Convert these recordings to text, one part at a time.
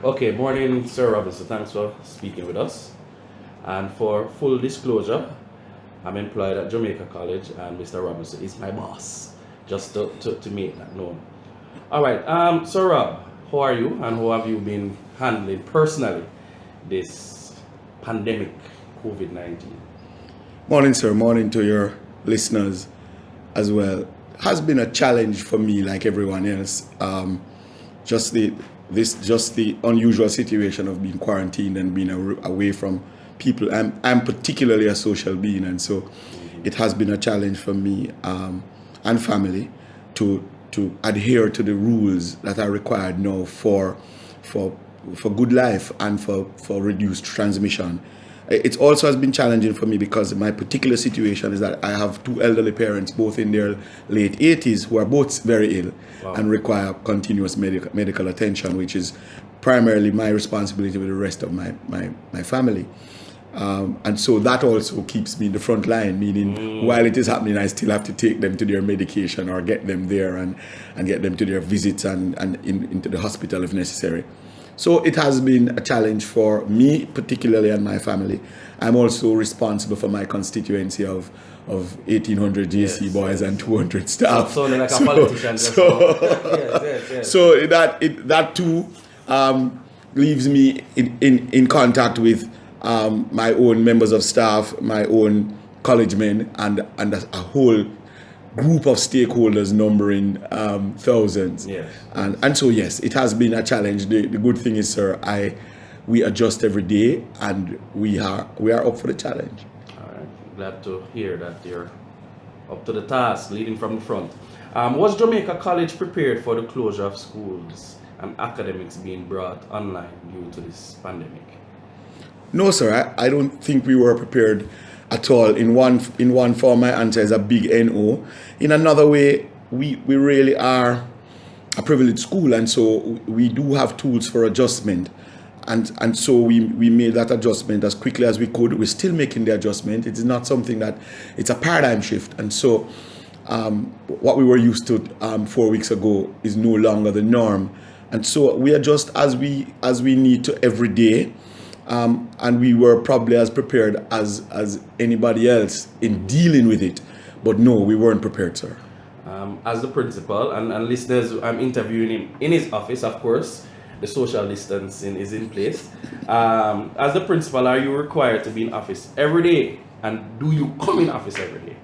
Okay, morning, Sir Robinson. Thanks for speaking with us. And for full disclosure, I'm employed at Jamaica College, and Mr. Robinson is my boss. Just to make that known. All right, Sir Rob, how are you, and how have you been handling personally this pandemic, COVID-19? Morning, sir. Morning to your listeners as well. Has been a challenge for me, like everyone else. Just the unusual situation of being quarantined and being away from people. I'm particularly a social being, and so it has been a challenge for me and family to adhere to the rules that are required now for good life and for reduced transmission. It also has been challenging for me because my particular situation is that I have two elderly parents, both in their late 80s, who are both very ill. Wow. And require continuous medical attention, which is primarily my responsibility with the rest of my family. And so that also keeps me in the front line, meaning while it is happening, I still have to take them to their medication or get them there and get them to their visits and into the hospital if necessary. So it has been a challenge for me particularly and my family. I'm also responsible for my constituency of 1,800 JC boys and 200 staff. So like a politician. Yes. So that too leaves me in contact with my own members of staff, my own college men, and a whole group of stakeholders numbering thousands. Yes. And so yes, it has been a challenge. The good thing is, sir, we adjust every day, and we are up for the challenge. All right. Glad to hear that you're up to the task, leading from the front. Was Jamaica College prepared for the closure of schools and academics being brought online due to this pandemic? No, sir. I don't think we were prepared at all. In one form, my answer is a big no. In another way, we really are a privileged school, and so we do have tools for adjustment. And so we made that adjustment as quickly as we could. We're still making the adjustment. It is not something that, it's a paradigm shift. And so what we were used to 4 weeks ago is no longer the norm. And so we adjust as we need to every day. And we were probably as prepared as anybody else in dealing with it. But no, we weren't prepared, sir. As the principal, and listeners, I'm interviewing him in his office, of course. The social distancing is in place. As the principal, are you required to be in office every day? And do you come in office every day?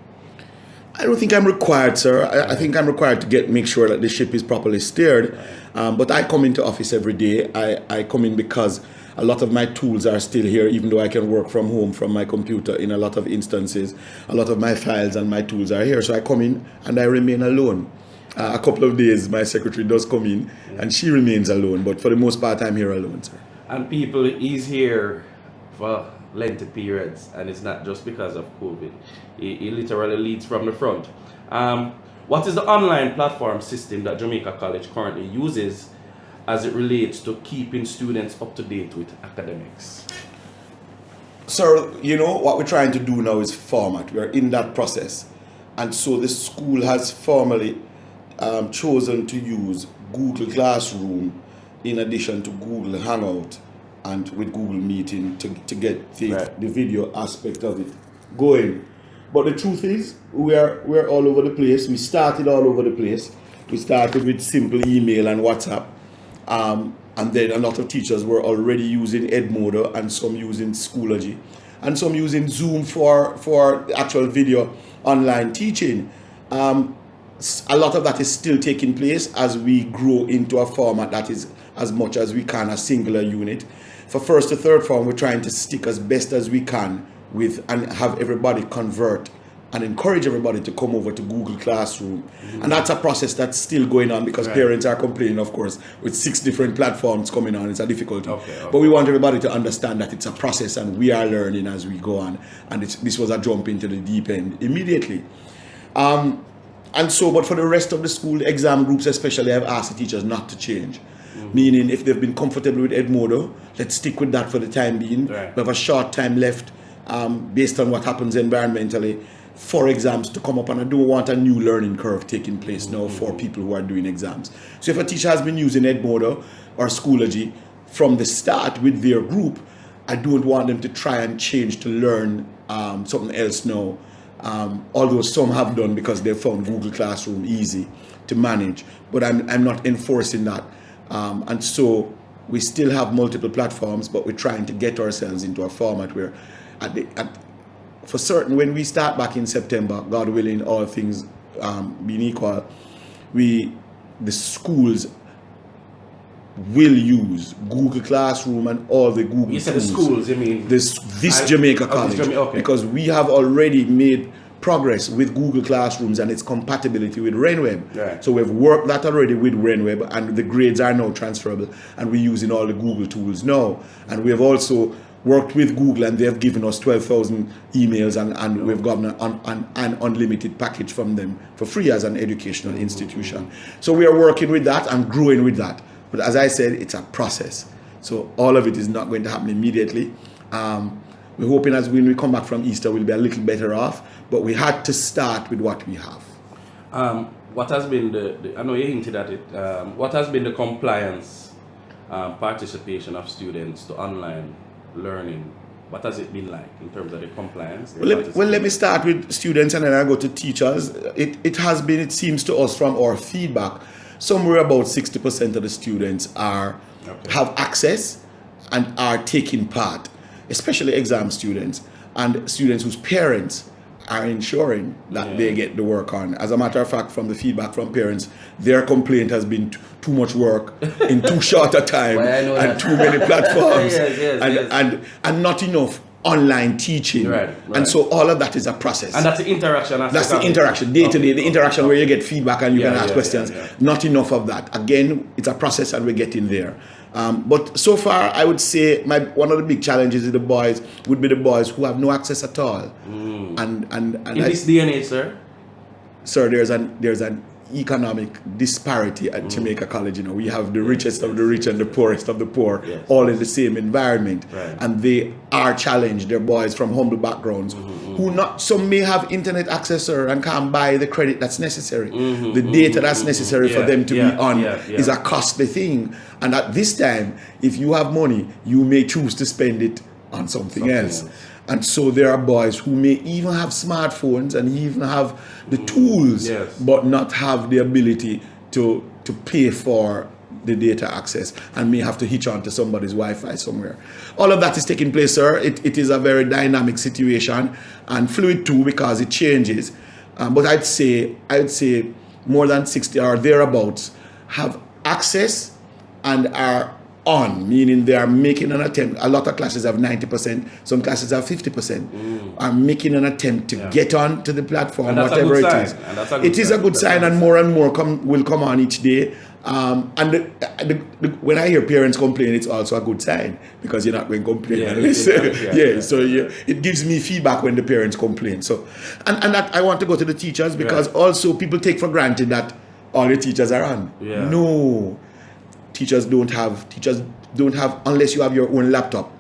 I don't think I'm required, sir. I think I'm required to make sure that the ship is properly steered. But I come into office every day. I come in because a lot of my tools are still here, even though I can work from home from my computer in a lot of instances. A lot of my files and my tools are here. So I come in and I remain alone. A couple of days, my secretary does come in and she remains alone. But for the most part, I'm here alone, sir. And people is here for lengthy periods, and it's not just because of COVID. It literally leads from the front. What is the online platform system that Jamaica College currently uses as it relates to keeping students up to date with academics? Sir, what we're trying to do now is format. We're in that process. And so the school has formally chosen to use Google Classroom in addition to Google Hangout and with Google Meeting to get the video aspect of it going. But the truth is, we're all over the place. We started all over the place. We started with simple email and WhatsApp. And then a lot of teachers were already using Edmodo, and some using Schoology, and some using Zoom for actual video online teaching. A lot of that is still taking place as we grow into a format that is, as much as we can, a singular unit. For first to third form, we're trying to stick as best as we can with and have everybody convert and encourage everybody to come over to Google Classroom. And that's a process that's still going on because parents are complaining, of course, with 6 different platforms coming on. It's a difficulty. But we want everybody to understand that it's a process and we are learning as we go on. And this was a jump into the deep end immediately. And so, but for the rest of the school exam groups especially, I've asked the teachers not to change. Meaning, if they've been comfortable with Edmodo, let's stick with that for the time being. We have a short time left based on what happens environmentally for exams to come up, and I don't want a new learning curve taking place now for people who are doing exams. So if a teacher has been using Edmodo or Schoology from the start with their group. I don't want them to try and change to learn something else now. Although some have done because they found Google Classroom easy to manage, but I'm not enforcing that. And so we still have multiple platforms, but we're trying to get ourselves into a format where for certain, when we start back in September, God willing, all things being equal, the schools will use Google Classroom and all the Google You said tools. the schools, you mean? This Jamaica College. Okay. Because we have already made progress with Google Classrooms and its compatibility with RenWeb. Right. So we've worked that already with RenWeb, and the grades are now transferable, and we're using all the Google tools now. And we have also worked with Google, and they have given us 12,000 emails, and we've gotten an unlimited package from them for free as an educational institution. So we are working with that and growing with that. But as I said, it's a process. So all of it is not going to happen immediately. We're hoping as when we come back from Easter, we'll be a little better off, but we had to start with what we have. What has been I know you hinted at it, what has been the compliance participation of students to online learning? What has it been like in terms of the compliance? Let me start with students and then I go to teachers. It has been, it seems to us from our feedback, somewhere about 60% of the students have access and are taking part, especially exam students and students whose parents are ensuring that they get the work on. As a matter of fact, from the feedback from parents, their complaint has been too much work in too short a time and too many platforms and not enough online teaching. Right. And so all of that is a process. And that's the interaction. That's the interaction, day to day, the interaction where you get feedback and you can ask questions. Not enough of that. Again, it's a process and we're getting there. But so far, I would say one of the big challenges with the boys would be the boys who have no access at all. And in this day and age, sir, there's an economic disparity at Jamaica College. You know, we have the richest of the rich and the poorest of the poor, all in the same environment, and they are challenged. They're boys from humble backgrounds who some may have internet access, sir, and can't buy the credit that's necessary. The data that's necessary for them to be on is a costly thing. And at this time, if you have money, you may choose to spend it on something else. And so there are boys who may even have smartphones and even have the tools, but not have the ability to pay for the data access and may have to hitch on to somebody's Wi-Fi somewhere. All of that is taking place, sir. It is a very dynamic situation and fluid too because it changes. But I'd say more than 60 or thereabouts have access and are on, meaning they are making an attempt. A lot of classes have 90%, some classes have 50%, are making an attempt to get on to the platform, whatever it is. It is a good sign, and more will come on each day. When I hear parents complain, it's also a good sign because you're not going to complain unless, it gives me feedback when the parents complain. So, and that I want to go to the teachers because also people take for granted that all the teachers are on. No. Teachers don't have unless you have your own laptop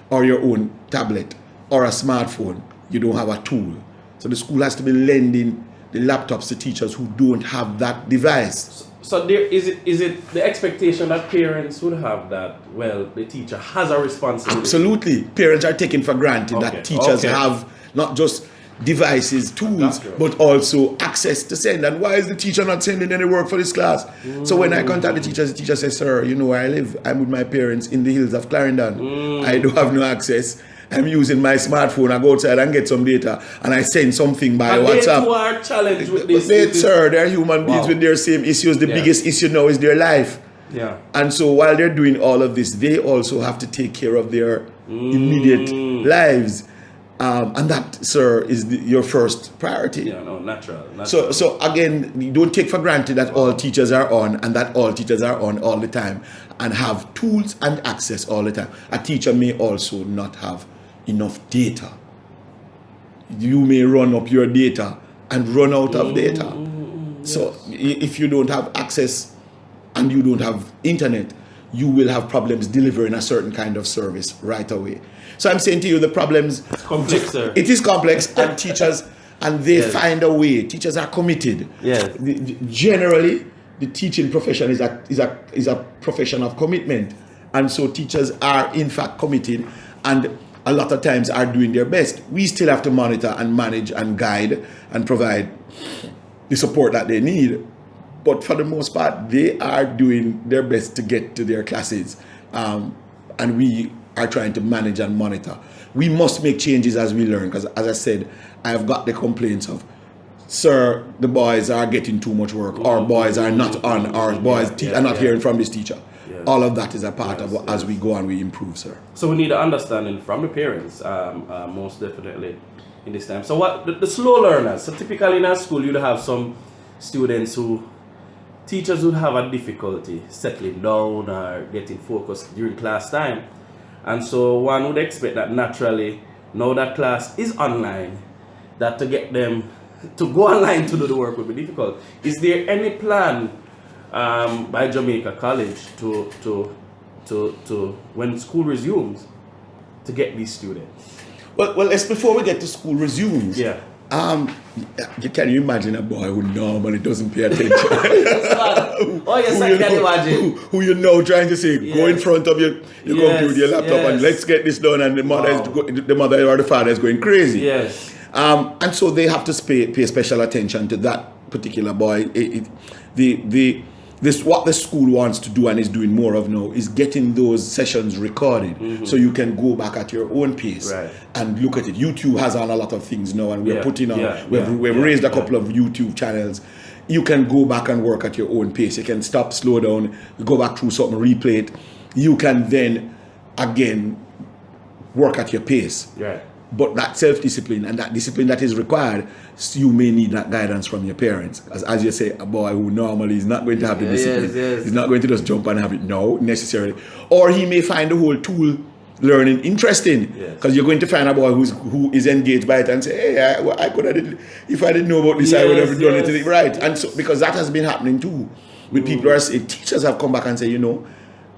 or your own tablet or a smartphone, you don't have a tool. So the school has to be lending the laptops to teachers who don't have that device. So there is it the expectation that parents would have that the teacher has a responsibility? Absolutely. Parents are taking for granted that teachers have not just devices, tools, but also access to send. And why is the teacher not sending any work for this class? So when I contact the teacher says, sir, you know where I live. I'm with my parents in the hills of Clarendon. I don't have no access. I'm using my smartphone. I go outside and get some data and I send something by WhatsApp. They are challenged with this. Sir, they're human beings with their same issues. The biggest issue now is their life. And so while they're doing all of this, they also have to take care of their immediate lives. And that, sir, is your first priority. Natural. So again, you don't take for granted that all teachers are on and that all teachers are on all the time and have tools and access all the time. A teacher may also not have enough data. You may run up your data and run out of data. So if you don't have access and you don't have internet, you will have problems delivering a certain kind of service right away. So I'm saying to you, the problems... It's complex, sir. It is complex, and teachers, and they find a way. Teachers are committed. Generally, the teaching profession is a profession of commitment. And so teachers are in fact committed and a lot of times are doing their best. We still have to monitor and manage and guide and provide the support that they need. But for the most part, they are doing their best to get to their classes. And we are trying to manage and monitor. We must make changes as we learn, because as I said, I have got the complaints of, sir, the boys are getting too much work, or boys are not on, or boys are not hearing from this teacher. Yeah. All of that is a part of as we go and we improve, sir. So we need an understanding from the parents, most definitely, in this time. So what the slow learners, so typically in our school you'd have some students teachers would have a difficulty settling down or getting focused during class time. And so one would expect that naturally, now that class is online, that to get them to go online to do the work would be difficult. Is there any plan by Jamaica College to when school resumes to get these students? Well, it's before we get to school resumes. Yeah. Can you imagine a boy who normally doesn't pay attention? Oh yes, I can imagine. Who you know trying to say, go in front of your computer, your laptop, and let's get this done, and the mother or the father is going crazy. Yes. And so they have to pay special attention to that particular boy. What the school wants to do and is doing more of now is getting those sessions recorded, so you can go back at your own pace and look at it. YouTube has on a lot of things now, and we're putting on. We've raised a couple of YouTube channels. You can go back and work at your own pace. You can stop, slow down, go back through something, replay it. You can then again work at your pace. Right. But that self-discipline and that discipline that is required, you may need that guidance from your parents. As you say, a boy who normally is not going to have the discipline, he's not going to just jump and have it now, necessarily. Or he may find the whole tool learning interesting, because you're going to find a boy who is engaged by it and say, hey, I could have, if I didn't know about this, I would have done it right. And so, because that has been happening too, with people who are saying, teachers have come back and say,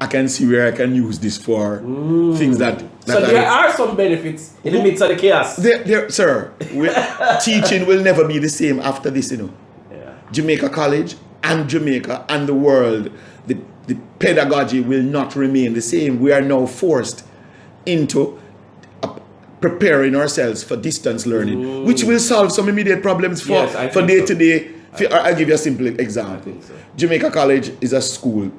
I can see where I can use this for things that so there are some benefits in the midst of the chaos. Sir, teaching will never be the same after this, Jamaica College and Jamaica and the world, the pedagogy will not remain the same. We are now forced into preparing ourselves for distance learning, which will solve some immediate problems for day to day. I'll give you a simple example. Jamaica College is a school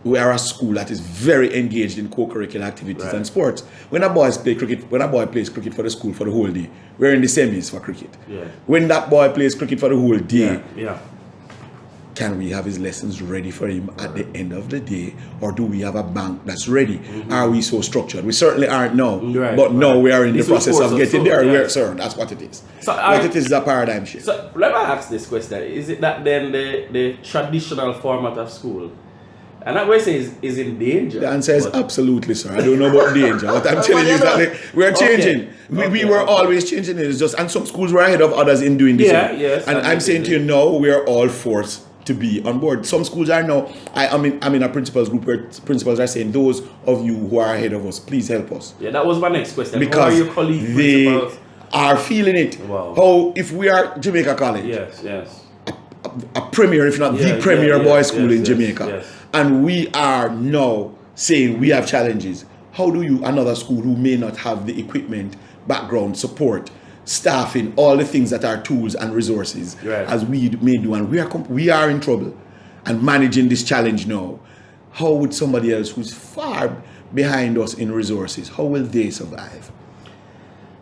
we are a school that is very engaged in co-curricular activities and sports. When a boy plays cricket for the school for the whole day, we're in the semis for cricket. When that boy plays cricket for the whole day, can we have his lessons ready for him at the end of the day, or do we have a bank that's ready? Are we so structured? We certainly aren't now, but now we are in the process of getting there. Sir, that's what it is. So what it is a paradigm shift. So let me ask this question: is it that then the traditional format of school, and that way is in danger? The answer is absolutely, sir. I don't know about danger. What I'm telling you is that we're changing. We were always changing. It's just, and some schools were ahead of others in doing this. And I'm saying to you now, we are all forced to be on board. Some schools are now. I'm in a principals group where principals are saying, those of you who are ahead of us, please help us. Yeah, that was my next question. Because how are your colleagues, principals? Are feeling it. Wow. How, if we are Jamaica College, a premier, if not the premier boys school in Jamaica, and we are now saying we have challenges, how do you, another school who may not have the equipment, background, support, staffing, all the things that are tools and resources, as we may do, and we are in trouble and managing this challenge now, how would somebody else who's far behind us in resources, how will they survive?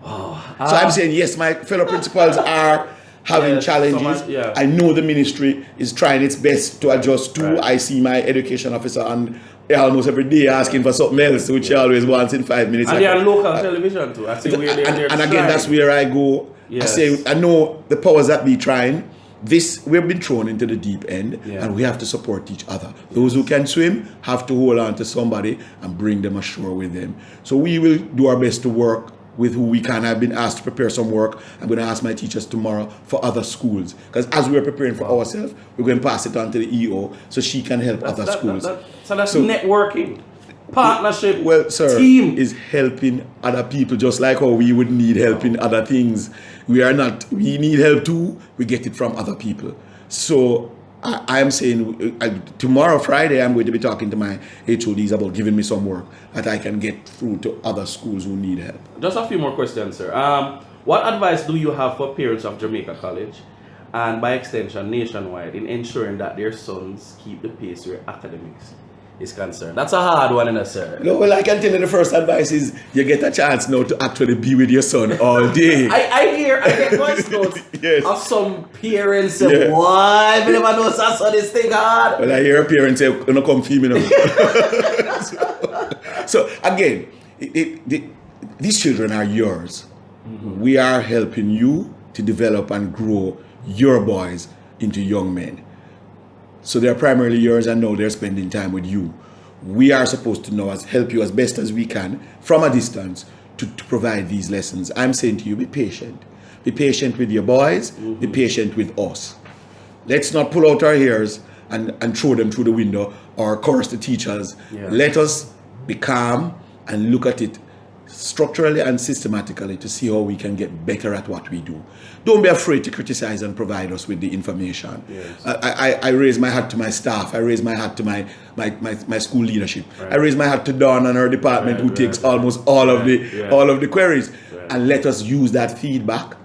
So I'm saying, yes, my fellow principals are having challenges. I know the ministry is trying its best to adjust to. I see my education officer on almost every day asking for something else, which he always wants in 5 minutes. And they're on local television too. I see where they're and again, that's where I go. I say, I know the powers that be trying. We've been thrown into the deep end, and we have to support each other. Those who can swim have to hold on to somebody and bring them ashore with them. So we will do our best to work with who we can. I've been asked to prepare some work. I'm going to ask my teachers tomorrow for other schools, because as we're preparing for ourselves, we're going to pass it on to the EO so she can help other schools. So that's networking, partnership. Well, sir, team is helping other people, just like how we would need help in other things. We need help too. We get it from other people. So I am saying tomorrow, Friday, I'm going to be talking to my HODs about giving me some work that I can get through to other schools who need help. Just a few more questions, sir. What advice do you have for parents of Jamaica College, and by extension nationwide, in ensuring that their sons keep the pace where academics is concerned? That's a hard one, isn't it, sir? No, well, I can tell you the first advice is you get a chance now to actually be with your son all day. I get voice notes Yes. of some parents say, why? I never know son is thing hard. Well, I hear a parent say, "You don't come feel me now." so again, these children are yours. We are helping you to develop and grow your boys into young men. So they're primarily yours, and now they're spending time with you. We are supposed to know help you as best as we can from a distance to provide these lessons. I'm saying to you, be patient. Be patient with your boys. Be patient with us. Let's not pull out our hairs and throw them through the window or curse the teachers. Yeah. Let us be calm and look at it structurally and systematically to see how we can get better at what we do. Don't be afraid to criticize and provide us with the information. Yes. I raise my hat to my staff. I raise my hat to my school leadership. Right. I raise my hat to Dawn and her department, who takes almost all of the queries. Right. And let us use that feedback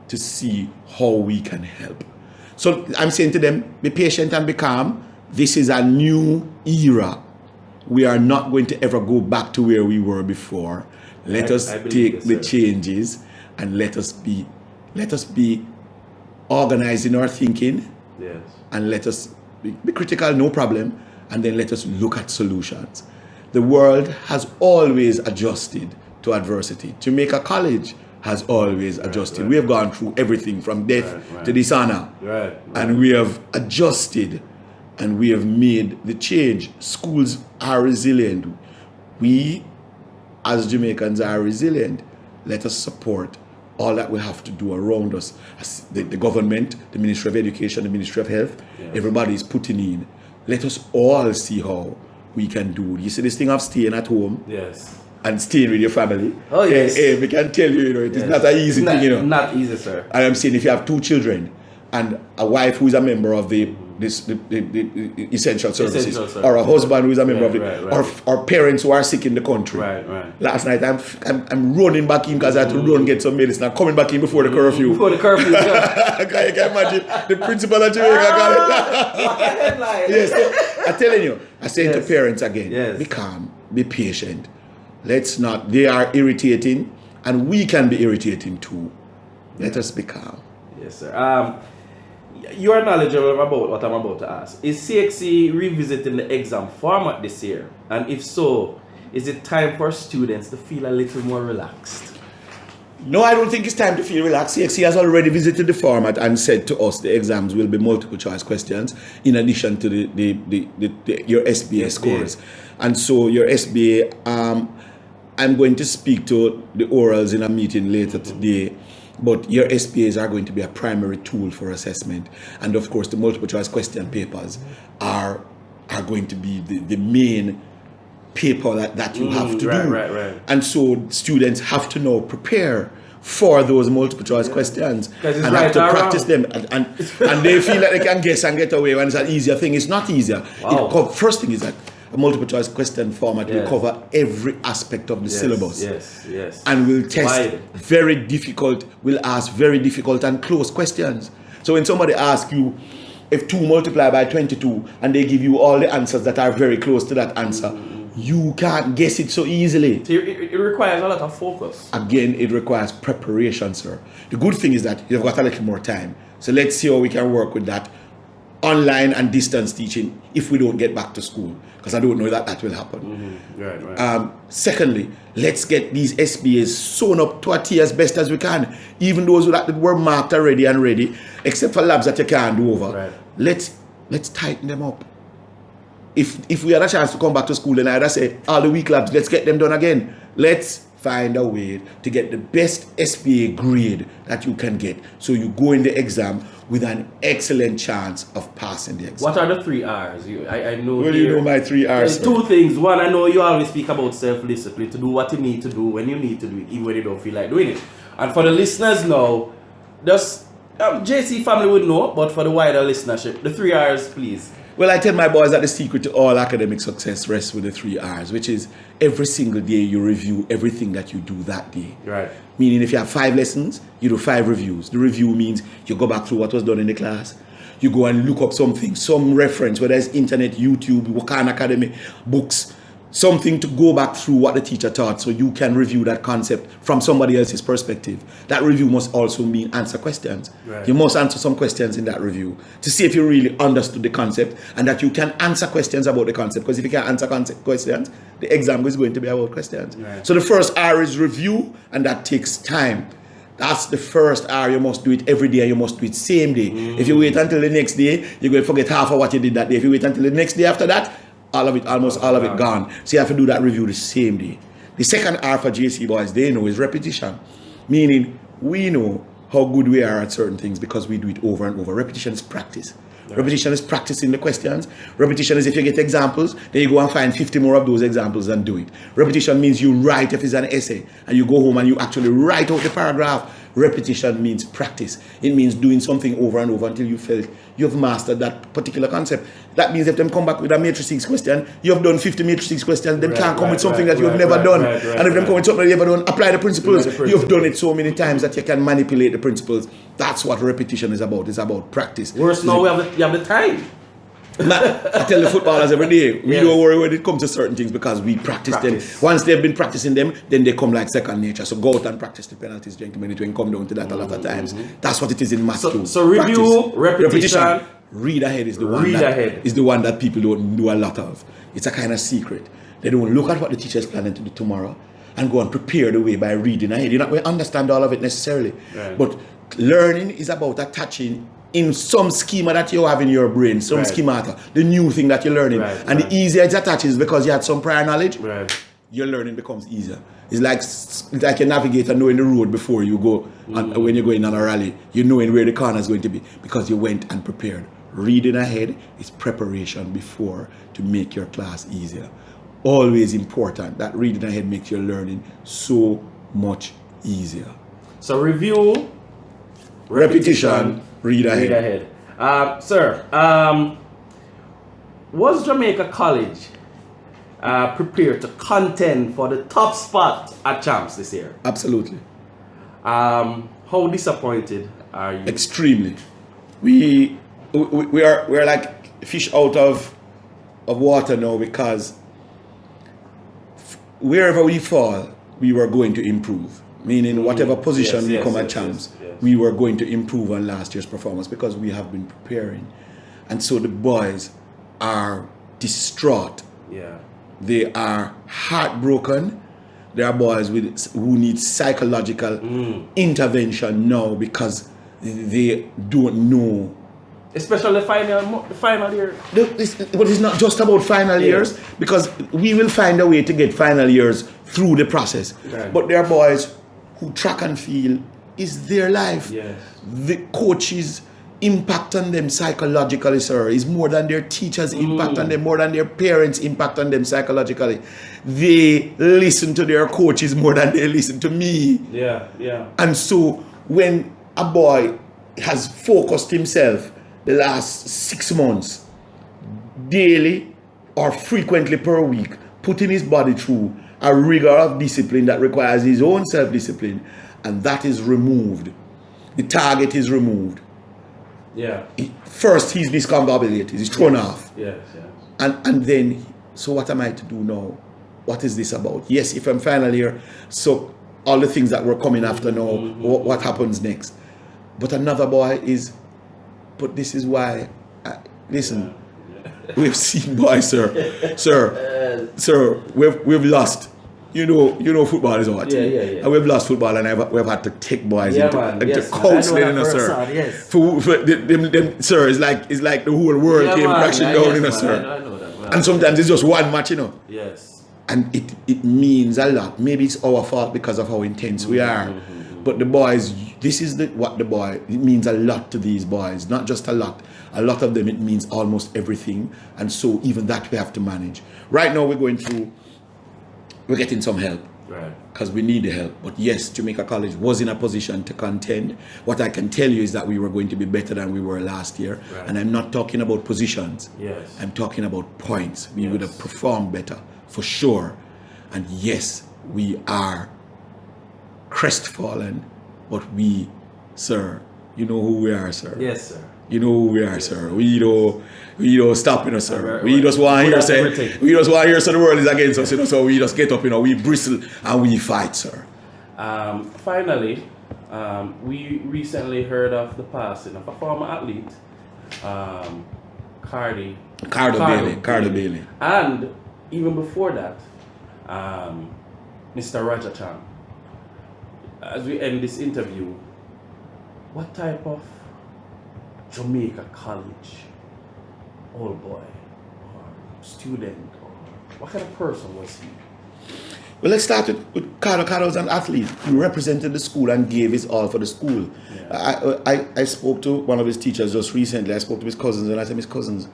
to see how we can help. So I'm saying to them, be patient and be calm. This is a new era. We are not going to ever go back to where we were before. Let us take the changes and let us be organized in our thinking. Yes. And let us be critical, no problem, and then let us look at solutions. The world has always adjusted to adversity. Jamaica College has always adjusted. Right. We have gone through everything from death to dishonor. Right. And we have adjusted and we have made the change. Schools are resilient. We, as Jamaicans, are resilient. Let us support all that we have to do around us. As the government, the Ministry of Education, the Ministry of Health, everybody is putting in. Let us all see how we can do. You see this thing of staying at home and staying with your family. Oh, yes. Hey, we can tell you, it is not an easy thing, Not easy, sir. And I'm saying if you have 2 children and a wife who is a member of the essential services, or a husband who is a member of it, or parents who are sick in the country. Right. Last night I'm running back in because I had to run get some medicine. I'm coming back in before the curfew. Before the curfew, yeah. You can imagine the principal of Jamaica got it. Yes, I'm telling you. I say to parents again, be calm, be patient. Let's not. They are irritating, and we can be irritating too. Let us be calm. Yes, sir. You are knowledgeable about what I'm about to ask. Is CXC revisiting the exam format this year? And if so, is it time for students to feel a little more relaxed? No, I don't think it's time to feel relaxed. CXC has already visited the format and said to us the exams will be multiple choice questions in addition to your SBA scores. And so your SBA, I'm going to speak to the orals in a meeting later today. But your SPAs are going to be a primary tool for assessment. And of course, the multiple choice question papers are going to be the main paper that you have to do. Right. And so students have to now prepare for those multiple choice questions and have to practice them. And they feel that they can guess and get away when it's an easier thing. It's not easier. Wow. First thing is that a multiple choice question format will cover every aspect of the syllabus. Yes. And will test very difficult, will ask very difficult and close questions. So when somebody asks you if 2 multiplied by 22 and they give you all the answers that are very close to that answer, you can't guess it so easily. So it requires a lot of focus. Again, it requires preparation, sir. The good thing is that you've got a little more time. So let's see how we can work with that online and distance teaching if we don't get back to school, because I don't know that will happen. Right. Secondly, let's get these SBAs sewn up to a T as best as we can, even those that were marked already and ready, except for labs that you can't do over. Right. Let's tighten them up. If we had a chance to come back to school, then I'd say all the weak labs, let's get them done again. Let's find a way to get the best SBA grade that you can get, so you go in the exam with an excellent chance of passing the exam. What are the 3 R's? I know. Well, you know my 3 R's. There's 2 things. One, I know you always speak about self-discipline, to do what you need to do when you need to do it, even when you don't feel like doing it. And for the listeners now, just JC family would know, but for the wider listenership, the 3 R's, please. Well, I tell my boys that the secret to all academic success rests with the 3 R's, which is every single day you review everything that you do that day. Right. Meaning if you have 5 lessons, you do 5 reviews. The review means you go back through what was done in the class. You go and look up something, some reference, whether it's internet, YouTube, Wakan Academy, books, something to go back through what the teacher taught so you can review that concept from somebody else's perspective. That review must also mean answer questions. Right. You must answer some questions in that review to see if you really understood the concept and that you can answer questions about the concept. Because if you can't answer questions, the exam is going to be about questions. Right. So the first R is review, and that takes time. That's the first R. You must do it every day and you must do it same day. If you wait until the next day, you're going to forget half of what you did that day. If you wait until the next day after that, almost all of it gone. So you have to do that review the same day. The second R for JC boys, they know, is repetition. Meaning, we know how good we are at certain things because we do it over and over. Repetition is practice. Right. Repetition is practicing the questions. Repetition is if you get examples, then you go and find 50 more of those examples and do it. Repetition means you write if it's an essay and you go home and you actually write out the paragraph. Repetition means practice. It means doing something over and over until you feel you've mastered that particular concept. That means if them come back with a matrix 6 question, you have done 50 matrix 6 questions, them can't come with something that you've never done. And if them come with something that you've never done, apply the principles. You've done it so many times that you can manipulate the principles. That's what repetition is about. It's about practice. Worse now, you have the time. I tell the footballers every day, we don't worry when it comes to certain things because we practice them. Once they've been practicing them, then they come like second nature. So go out and practice the penalties, gentlemen. It will come down to that a lot of times. That's what it is in maths too. So review, repetition. Read ahead is the one that people don't do a lot of. It's a kind of secret. They don't look at what the teacher is planning to do tomorrow and go and prepare the way by reading ahead. You're not going to understand all of it necessarily. Right. But learning is about attaching in some schema that you have in your brain, some schemata, the new thing that you're learning. And the easier it attaches because you had some prior knowledge, your learning becomes easier. It's like a navigator knowing the road before you go, when you're going on a rally, you knowing where the corner is going to be because you went and prepared. Reading ahead is preparation before to make your class easier. Always important. That reading ahead makes your learning so much easier. So review, repetition, read ahead. Sir, was Jamaica College prepared to contend for the top spot at Champs this year? Absolutely. How disappointed are you? Extremely. We're like fish out of water now because wherever we fall, we were going to improve. Meaning whatever position we come at Champs, we were going to improve on last year's performance because we have been preparing. And so the boys are distraught. Yeah. They are heartbroken. There are boys who need psychological intervention now because they don't know. Especially the final year. But it's not just about final years because we will find a way to get final years through the process. Right. But there are boys who track and field is their life. Yes. The coaches' impact on them psychologically, sir, is more than their teachers' impact on them, more than their parents' impact on them psychologically. They listen to their coaches more than they listen to me. Yeah. And so when a boy has focused himself the last 6 months, daily or frequently per week, putting his body through a rigor of discipline that requires his own self-discipline, and that is removed. The target is removed. Yeah. First, he's discombobulated. He's thrown off. Yes. And then, so what am I to do now? What is this about? Yes, if I'm final year, so all the things that were coming after now, what happens next? But another boy is, but this is why, listen, we've seen boys, sir, we've lost. You know football is hard. Yeah. And we've lost football and we've had to take boys into counseling, sir. For them, sir, it's like the whole world came crashing down, sir. I know that, man. And sometimes it's just one match, Yes. And it means a lot. Maybe it's our fault because of how intense we are. But the boys, this is it means a lot to these boys. Not just a lot. A lot of them, it means almost everything. And so even that we have to manage. Right now we're getting some help. Right. because we need the help. But yes, Jamaica College was in a position to contend. What I can tell you is that we were going to be better than we were last year. Right. And I'm not talking about positions. Yes. I'm talking about points. We Yes. would have performed better, for sure. And yes, we are crestfallen, but we, sir, you know who we are, sir. Yes, sir. You know who we are, sir. We don't stop, you know, sir. Right, we right. just want to Good hear at say, everything. we just want to hear say the world is against us, you know. So we just get up, you know, we bristle and we fight, sir. Finally, we recently heard of the passing of a former athlete, Cardo Bailey. And even before that, Mr. Roger Chang. As we end this interview, what type of Jamaica College old boy or student or what kind of person was he? Well, let's start with Cardo. Cardo was an athlete. He represented the school and gave his all for the school. Yeah. I spoke to one of his teachers just recently. I spoke to his cousins and I said, Miss Cousins,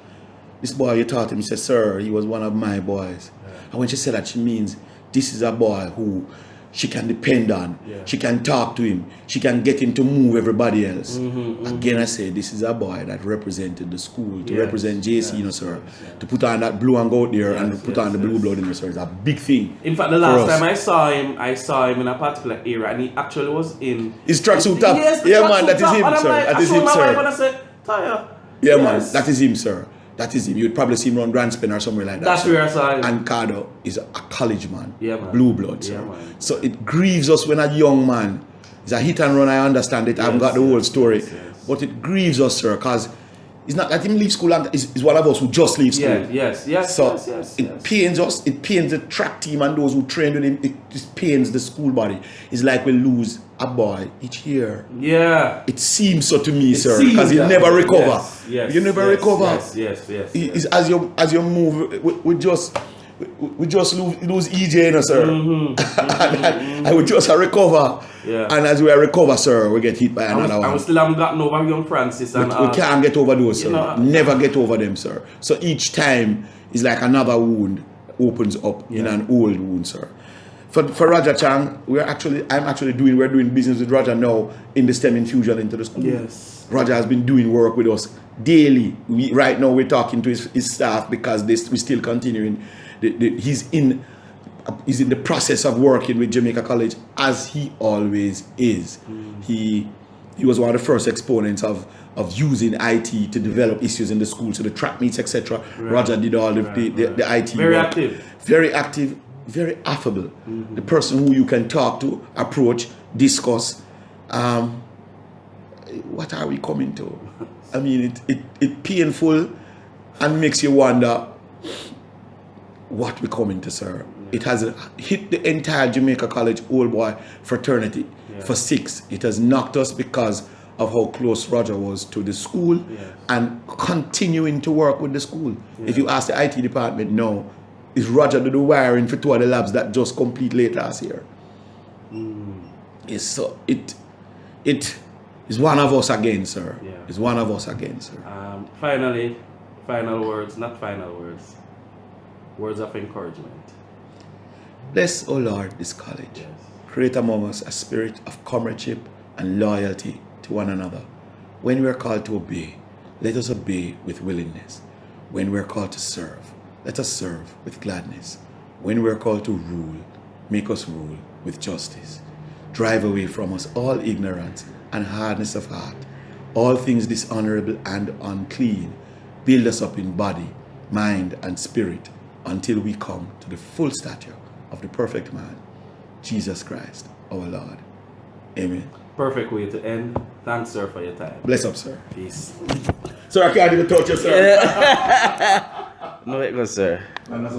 this boy you taught him. He said, sir, he was one of my boys. Yeah. And when she said that, she means this is a boy who she can depend on. Yeah. She can talk to him. She can get him to move everybody else. Mm-hmm, Again, I say this is a boy that represented the school, to Yes, represent JC, you know, yes, sir. yes, yes. To put on that blue and gold there Yes, and put yes, on the blue yes. blood in there, sir. It's a big thing. In fact, the for last us. time I saw him in a particular era, and he actually was in His tracksuit top. Yes, the Yeah, tracksuit man, that is top. him, And I'm sir. like, That I is showed him, my wife sir. and I said, Taya. Yeah, Yes. man, that is him, sir. That is him. You'd probably see him around Grand Spain or somewhere like that. That's sir. where I saw him. And Cardo is a college man. Yeah, man. Blue blood, sir. Yeah, man. So it grieves us when a young man is a hit and run. I understand it. I haven't Yes, got the whole yes, story. yes, yes. But it grieves us, sir, because it's not that him leave school and is one of us who just leave school. Yes. So yes. it pains us, it pains the track team and those who train with him, it just pains the school body. It's like we lose a boy each year. Yeah. It seems so to me, It sir, seems because you that never way. recover. Yes, You never yes, recover. Yes. It's as you move, we just lose EJ, you know, sir. and we just recover. Yeah. And as we recover, sir, we get hit by another one. I still haven't gotten over young Francis and We can't get over those, sir. you know, Never get over them, sir. So each time is like another wound opens up in an old wound, sir. For Roger Chang, we're doing business with Roger now in the STEM infusion into the school. Yes. Roger has been doing work with us daily. Right now we're talking to his staff because we're still continuing. He's in the process of working with Jamaica College as he always is. He was one of the first exponents of using IT to develop issues in the school, so the track meets, etc. Roger did all the IT Very work. active. Very affable. The person who you can talk to, approach, discuss. What are we coming to? I mean, it painful and makes you wonder what we're coming to, sir. It has hit the entire Jamaica College old boy fraternity for 6. It has knocked us because of how close Roger was to the school and continuing to work with the school. If you ask the IT department, no. Is Roger do the wiring for 2 of the labs that just complete late last year? It is one of us again, sir. Yeah. It's one of us again, sir. Finally, final words, not final words. Words of encouragement. Bless, O Lord, this college. Yes. Create among us a spirit of comradeship and loyalty to one another. When we are called to obey, let us obey with willingness. When we are called to serve, let us serve with gladness. When we are called to rule, make us rule with justice. Drive away from us all ignorance and hardness of heart, all things dishonorable and unclean. Build us up in body, mind, and spirit until we come to the full stature of the perfect man, Jesus Christ, our Lord. Amen. Perfect way to end. Thanks, sir, for your time. Bless up, sir. Peace. Sir, I can't even touch you, sir. No, it goes, sir. And that's